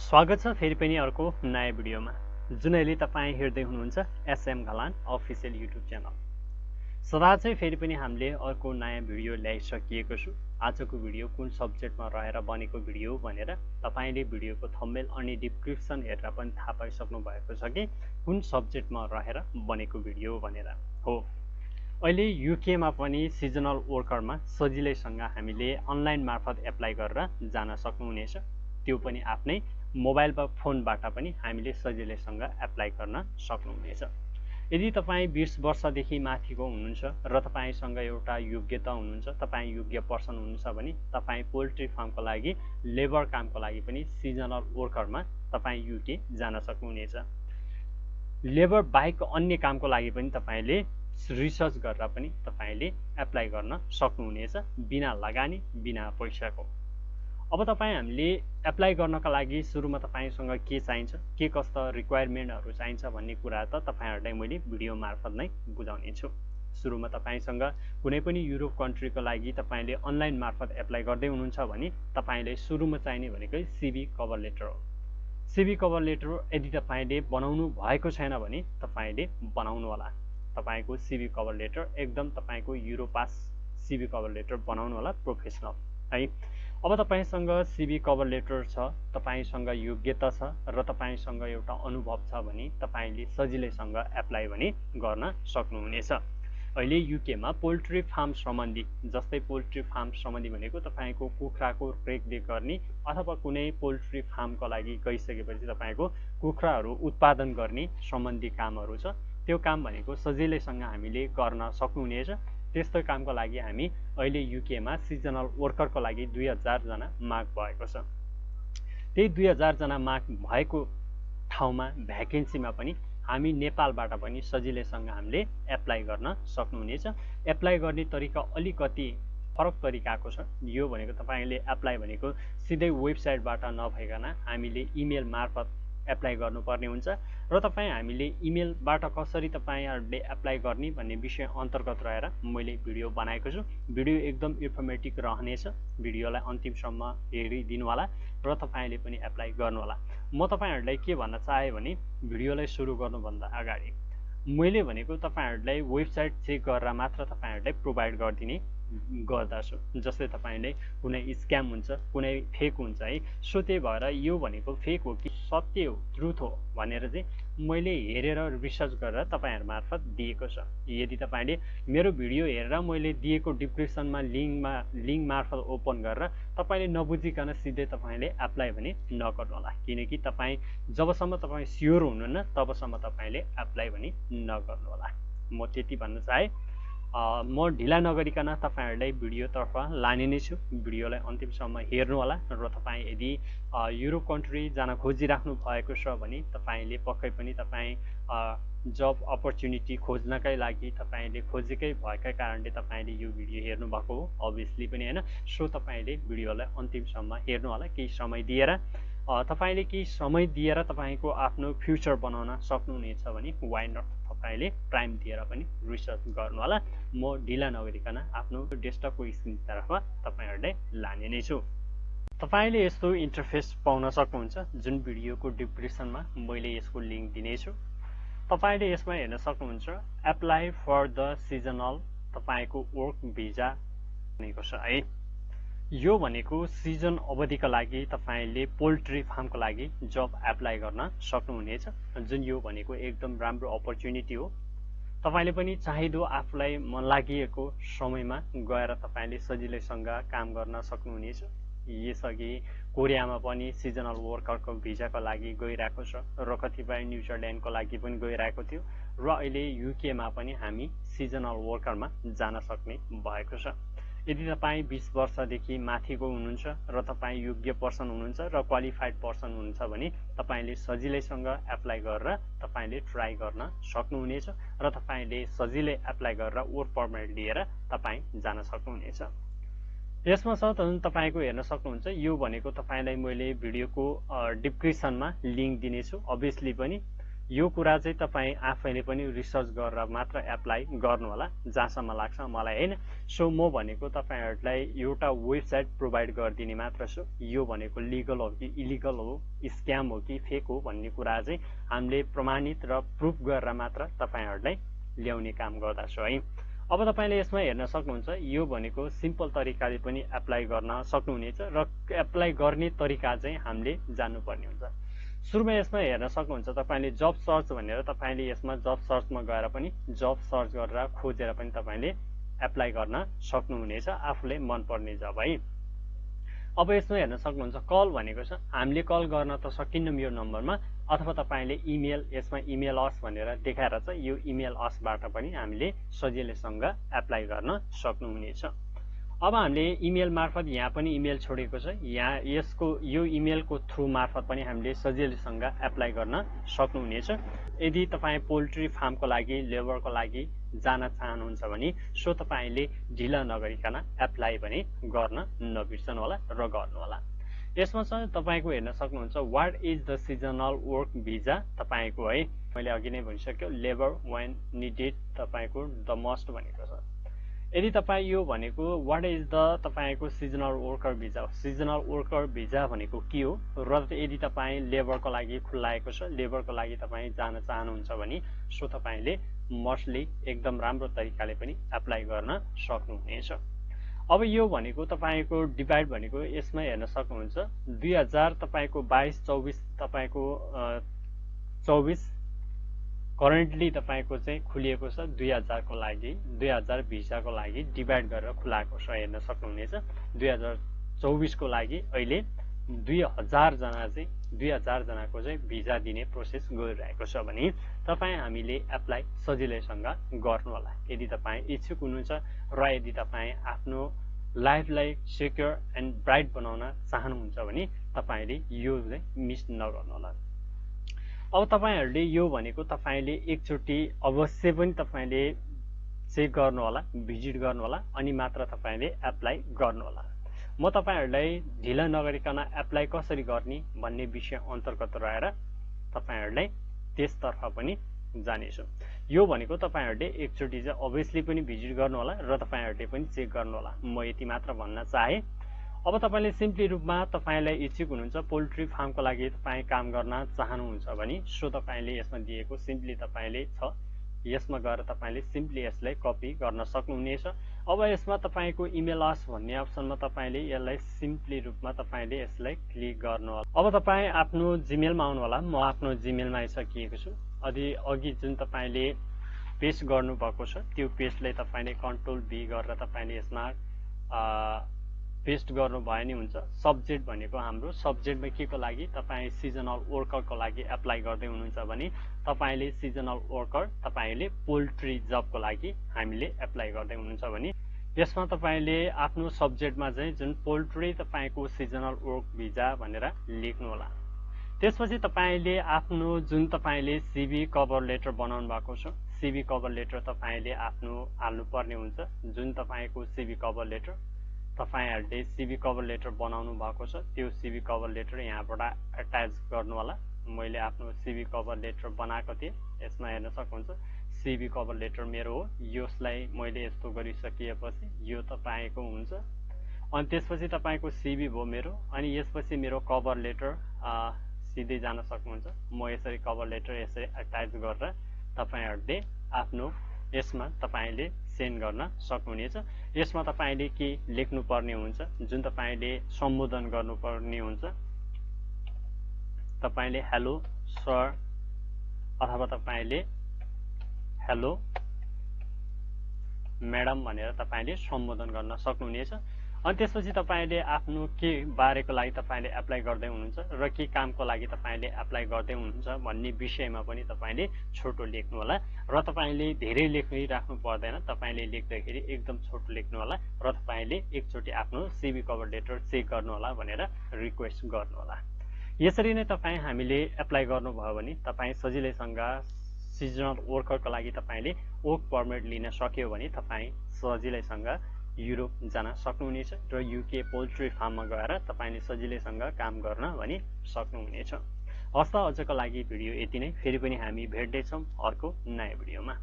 स्वागत छ फेरि पनि अर्को नयाँ भिडियोमा जुन अहिले तपाईँ हेर्दै हुनुहुन्छ SM Ghalan official YouTube channel. सदा चाहिँ फेरि पनि हामीले अर्को नयाँ भिडियो ल्याइसकिएको छु। आजको भिडियो कुन सब्जेक्टमा रहेर बनेको भिडियो भनेर तपाईले भिडियोको थम्बनेल अनि डिस्क्रिप्सन हेरेर पनि थाहा पाइसक्नु भएको छ कि कुन सब्जेक्टमा रहेर बनेको भिडियो भनेर हो। अहिले युकेमा पनि सिजनल वर्करमा सजिलैसँग हामीले अनलाइन मार्फत एप्लाई गरेर जान सक्नुहुनेछ। त्यो पनि आफ्नै मोबाइल वा फोनबाट पनि हामीले सजिलैसँग एप्लाई गर्न सक्नुहुनेछ। यदि तपाईँ 20 वर्षदेखि माथिको हुनुहुन्छ र तपाईसँग एउटा योग्यता हुनुहुन्छ, तपाईँ योग्य पर्सन हुनुहुन्छ भने तपाईँ पोल्ट्री फार्मको लागि लेबर कामको लागि पनि सिजनल वर्करमा तपाईँ युके जान सक्नुहुनेछ। लेबर बाहेक अन्य कामको लागि पनि तपाईले रिसर्च गरेर पनि तपाईले एप्लाई गर्न सक्नुहुनेछ बिना लगानी बिना पैसाको। अब हामीले एप्लाई गर्नका लागि सुरुमा तपाईसँग के चाहिन्छ, के कस्ता रिक्वायरमेन्टहरु चाहिन्छ भन्ने कुरा त तपाईहरुलाई मैले भिडियो मार्फत नै बुझाउने छु। सुरुमा तपाईसँग कुनै पनि युरोप कन्ट्रीको लागि तपाईले अनलाइन मार्फत एप्लाई गर्दै हुनुहुन्छ भने तपाईले सुरुमा चाहिने भनेकै सीवी कभर लेटर हो। सीवी कभर लेटर यदि तपाईले बनाउनु भएको छैन भने तपाईले बनाउनु होला। तपाईको सीवी कभर लेटर एकदम तपाईको युरोपास सीवी कभर लेटर बनाउनु होला, प्रोफेसनल है। अब तपाईसँग सीवी कभर लेटर छ, तपाईसँग योग्यता छ र तपाईसँग एउटा अनुभव छ भने तपाईले सजिलैसँग एप्लाई भने गर्न सक्नुहुनेछ। अहिले युकेमा पोल्ट्री फार्म सम्बन्धी, जस्तै पोल्ट्री फार्म सम्बन्धी भनेको तपाईको कुखुराको रेखदेख गर्ने अथवा कुनै पोल्ट्री फार्मको लागि गइसकेपछि तपाईको कुखुराहरू उत्पादन गर्ने सम्बन्धी कामहरू छ। त्यो काम भनेको सजिलैसँग हामीले गर्न सक्नुहुनेछ। त्यस्तो कामको लागि हामी अहिले युकेमा सिजनल वर्करको लागि 2000 जना माग भएको छ। त्यही 2000 जना माग भएको ठाउँमा भ्याकेन्सीमा पनि हामी नेपालबाट पनि सजिलैसँग हामीले एप्लाई गर्न सक्नुहुनेछ। एप्लाई गर्ने तरिका अलिकति फरक तरिकाको छ। यो भनेको तपाईले एप्लाई भनेको सिधै वेबसाइटबाट नभइकन हामीले इमेल मार्फत एप्लाई गर्नुपर्ने हुन्छ र हामीले इमेलबाट कसरी तपाईहरुले एप्लाई गर्ने भन्ने विषय अन्तर्गत रहेर मैले भिडियो बनाएको छु। भिडियो एकदम इन्फर्मेटिभ रहनेछ। भिडियोलाई अन्तिमसम्म हेरिदिनु होला र तपाईले पनि एप्लाई गर्नु होला। म तपाईहरुलाई के भन्न चाहे भने भिडियोलाई सुरु गर्नुभन्दा अगाडि मैले भनेको तपाईहरुलाई वेबसाइट चेक गरेर मात्र तपाईहरुलाई प्रोवाइड गर्दिने गर्दछु। जस्तै तपाईले कुनै स्क्याम हुन्छ, कुनै फेक हुन्छ है। सो त्यही भएर यो भनेको फेक हो कि सत्य हो, ट्रुथ हो भनेर चाहिँ मैले हेरेर रिसर्च गरेर तपाईहरु मार्फत दिएको छ। यदि तपाईले मेरो भिडियो हेरेर मैले दिएको डिस्क्रिप्सनमा लिंक मार्फत ओपन गरेर तपाईले नबुझिकन सिधै तपाईले एप्लाई भने नगर्नु होला, किनकि तपाई जबसम्म तपाई स्योर हुनुहुन्न तबसम्म तपाईले एप्लाई भने नगर्नु होला। म त्यति भन्न चाहे। म ढिला नगरिकन तपाईहरुलाई भिडियोतर्फ लाने नै छु। भिडियोलाई अन्तिमसम्म हेर्नु होला र तपाई यदि युरोप कन्ट्री जान खोजिराख्नु भएको छ भने तपाईले पक्कै पनि जब अपर्च्युनिटी खोज्नकै लागि तपाईले खोजेकै भएकै कारणले तपाईले यो भिडियो हेर्नु भएको हो अभियसली पनि हैन। सो तपाईले भिडियोलाई अन्तिमसम्म हेर्नु होला। केही समय दिएर तपाईले केही समय दिएर तपाईको आफ्नो फ्युचर बनाउन सक्नुहुनेछ भने वाइ नट तपाईले टाइम दिएर पनि रिसर्च गर्नु होला। म ढिला नगरिकन आफ्नो डेस्कटपको स्क्रिनतर्फ तपाईहरुलाई लाने नै छु। तपाईले यस्तो इन्टरफेस पाउन सक्नुहुन्छ जुन भिडियोको डिस्क्रिप्सनमा मैले यसको लिंक दिने छु। तपाईले यसमा हेर्न सक्नुहुन्छ एप्लाई फर द सिजनल तपाईको वर्क भिजा भनेको छ है। यो भनेको सिजन अवधिका लागि तपाईले पोल्ट्री फार्मको लागि जब एप्लाई गर्न सक्नुहुनेछ, जुन यो भनेको एकदम राम्रो अपर्च्युनिटी हो। तपाईले पनि चाहिदो आफुलाई मन लागिएको समयमा गएर तपाईले सजिलैसँग काम गर्न सक्नुहुनेछ। यसअघि कोरियामा पनि सिजनल वर्करको भिजाको लागि गइरहेको छ र कतिपय न्युजिल्यान्डको लागि पनि गइरहेको थियो र अहिले युकेमा पनि हामी सिजनल वर्करमा जान सक्ने भएको छ। यदि तपाई 20 वर्षदेखि माथिको हुनुहुन्छ र तपाई योग्य पर्सन हुनुहुन्छ र क्वालिफाइड पर्सन हुनुहुन्छ भने तपाईले सजिलैसँग एप्लाई गरेर तपाईले ट्राई गर्न सक्नुहुनेछ र तपाईले सजिलै एप्लाई गरेर वर्क परमिट लिएर तपाई जान सक्नुहुनेछ। यसमा छ तपाईको हेर्न सक्नुहुन्छ। यो भनेको तपाईलाई मैले भिडियोको डिस्क्रिप्सनमा लिंक दिनेछु। अभियसली पनि यो कुरा चाहिँ तपाईँ आफैले पनि रिसर्च गरेर मात्र एप्लाई गर्नु होला जहाँसम्म लाग्छ मलाई हैन। सो म भनेको तपाईहरुलाई एउटा वेबसाइट प्रोभाइड गरिदिने मात्र छु। यो भनेको लिगल हो कि इलिगल हो, स्क्याम हो कि फेक हो भन्ने कुरा चाहिँ हामीले प्रमाणित र प्रुफ गरेर मात्र तपाईहरुलाई ल्याउने काम गर्दछु है। अब तपाईले यसमा हेर्न सक्नुहुन्छ यो भनेको सिम्पल तरिकाले पनि एप्लाई गर्न सक्नुहुनेछ र एप्लाई गर्ने तरिका चाहिँ हामीले जान्नुपर्ने हुन्छ। सुरुमा यसमा हेर्न सक्नुहुन्छ तपाईले जब सर्च भनेर तपाईले यसमा जब सर्चमा गएर पनि जब सर्च गरेर खोजेर पनि तपाईले एप्लाई गर्न सक्नुहुनेछ आफूले मन पर्ने जब है। अब यसमा हेर्न सक्नुहुन्छ कल भनेको छ, हामीले कल गर्न त सकिन्न यो नम्बरमा, अथवा तपाईले इमेल यसमा इमेल अस भनेर देखाएर छ यो इमेल असबाट पनि हामीले सजिलैसँग एप्लाई गर्न सक्नुहुनेछ। अब हामीले इमेल मार्फत यहाँ पनि इमेल छोडेको छ, यहाँ यो इमेलको थ्रु मार्फत पनि हामीले सजिलैसँग एप्लाई गर्न सक्नुहुनेछ। यदि तपाईँ पोल्ट्री फार्मको लागि लेबरको लागि जान चाहनुहुन्छ भने सो तपाईले ढिला नगरिकन एप्लाई पनि गर्न नबिर्सनु होला र गर्नु होला। यसमा चाहिँ तपाईको हेर्न सक्नुहुन्छ what is the seasonal work visa तपाईको है, मैले अघि नै भनिसक्यो लेबर व्हेन निडेड तपाईको द मस्ट भनेको छ। यदि तपाईँ यो भनेको व्हाट इज द तपाईको seasonal worker visa, seasonal worker visa भनेको के हो र यदि तपाईँ लेबरको लागि खुलाएको छ, लेबरको लागि तपाईँ जान चाहनुहुन्छ भने सो तपाईले मस्टली एकदम राम्रो तरिकाले पनि एप्लाई गर्न सक्नुहुनेछ। अब यो भनेको तपाईको डिभाइड भनेको यसमा हेर्न सक्नुहुन्छ 2000 तपाईको 22-24 तपाईको 24 करेन्टली तपाईको चाहिँ खुलिएको छ 2000 को लागि, 2000 भिसाको लागि डिभाइड गरेर खुलाएको छ हेर्न सक्नुहुनेछ। 2024 को लागि अहिले 2000 जना चाहिँ 2000 जनाको चाहिँ भिजा दिने प्रोसेस गरिरहेको छ भने तपाईँ हामीले एप्लाई सजिलैसँग गर्नु होला। यदि तपाईँ इच्छुक हुनुहुन्छ र यदि तपाईँ आफ्नो लाइफलाई सेक्योर एन्ड ब्राइट बनाउन चाहनुहुन्छ भने तपाईले यो चाहिँ मिस नगर्नु होला। अब तपाईहरुले यो भनेको तपाईले एकचोटी अवश्य पनि तपाईले चेक गर्नु होला, भिजिट गर्नु होला अनि मात्र तपाईले एप्लाई गर्नु होला। म तपाईहरुलाई ढिला नगरिकन एप्लाई कसरी गर्ने भन्ने विषय अन्तर्गत रहेर तपाईहरुलाई त्यसतर्फ पनि जानेछु। यो भनेको तपाईहरुले एकचोटी चाहिँ अभियसली पनि भिजिट गर्नु होला र तपाईहरुले पनि चेक गर्नु होला, म यति मात्र भन्न चाहे। अब तपाईले सिम्पली रूपमा तपाईलाई इच्छुक हुनुहुन्छ पोल्ट्री फार्मको लागि तपाई काम गर्न चाहनुहुन्छ भने सो तपाईले यसमा दिएको सिम्पली तपाईले छ यसमा गएर तपाईले सिम्पली यसलाई कपी गर्न सक्नुहुनेछ। अब यसमा तपाईको इमेल अस भन्ने अप्सनमा तपाईले यसलाई सिम्पली रूपमा तपाईले यसलाई क्लिक गर्नु होला। अब तपाई आफ्नो जिमेलमा आउनु होला, म आफ्नो जिमेलमा आइसकेको छु। अघि जुन तपाईले पेस्ट गर्नु भएको छ त्यो पेस्टलाई तपाईले कन्ट्रोल बी गरेर तपाईले यसमा पेस्ट गर्नु भयो नि हुन्छ। सब्जेक्ट भनेको हाम्रो सब्जेक्टमा के को लागि तपाई सिजनल वर्करको लागि एप्लाई गर्दै हुनुहुन्छ भने तपाईले सिजनल वर्कर तपाईले पोल्ट्री जबको लागि हामीले एप्लाई गर्दै हुनुहुन्छ भने यसमा तपाईले आफ्नो सब्जेक्टमा चाहिँ जुन पोल्ट्री तपाईको सिजनल वर्क भिजा भनेर लेख्नु होला। त्यसपछि तपाईले आफ्नो जुन तपाईले सीवी कभर लेटर बनाउनु भएको छ सीवी कभर लेटर तपाईले आफ्नो हाल्नु पर्ने हुन्छ। जुन तपाईको सीवी कभर लेटर तपाईहरुले सीवी कभर लेटर बनाउनु भएको छ त्यो सीवी कभर लेटर यहाँबाट अट्याच गर्नु होला। मैले आफ्नो सीवी कभर लेटर बनाएको थिएँ, यसमा हेर्न सक्नुहुन्छ सीवी कभर लेटर मेरो हो। यसलाई मैले यस्तो गरिसकेपछि यो तपाईको हुन्छ अनि त्यसपछि तपाईको सीवी भयो मेरो अनि यसपछि मेरो कभर लेटर सिधै जान सक्नुहुन्छ। म यसरी कभर लेटर यसरी अट्याच गरेर तपाईहरुले आफ्नो यसमा तपाईले सेन्ड गर्न सक्नुहुनेछ। यसमा तपाईले के लेख्नु पर्ने हुन्छ, जुन तपाईले सम्बोधन गर्नुपर्ने हुन्छ तपाईले हेलो सर अथवा तपाईले हेलो म्याडम भनेर तपाईले सम्बोधन गर्न सक्नुहुनेछ। अनि त्यसपछि तपाईले आफ्नो के बारेको लागि तपाईले एप्लाई गर्दै हुनुहुन्छ र के कामको लागि तपाईले एप्लाई गर्दै हुनुहुन्छ भन्ने विषयमा पनि तपाईले छोटो लेख्नु होला र तपाईले धेरै लेखिराख्नु पर्दैन। तपाईले लेख्दाखेरि एकदम छोटो लेख्नु होला र तपाईले एकचोटी आफ्नो सीवी कभर लेटर चेक गर्नु होला भनेर रिक्वेस्ट गर्नु होला। यसरी नै तपाई हामीले एप्लाई गर्नुभयो भने तपाई सजिलैसँग सिजनल वर्करको लागि तपाईले वर्क परमिट लिन सक्यो भने तपाई सजिलैसँग युरोप जान सक्नुहुनेछ र युके पोल्ट्री फार्ममा गएर तपाईले सजिलैसँग काम गर्न पनि सक्नुहुनेछ। हस् त आजको लागि भिडियो यति नै। फेरि पनि हामी भेट्दै छौं अर्को नयाँ भिडियोमा।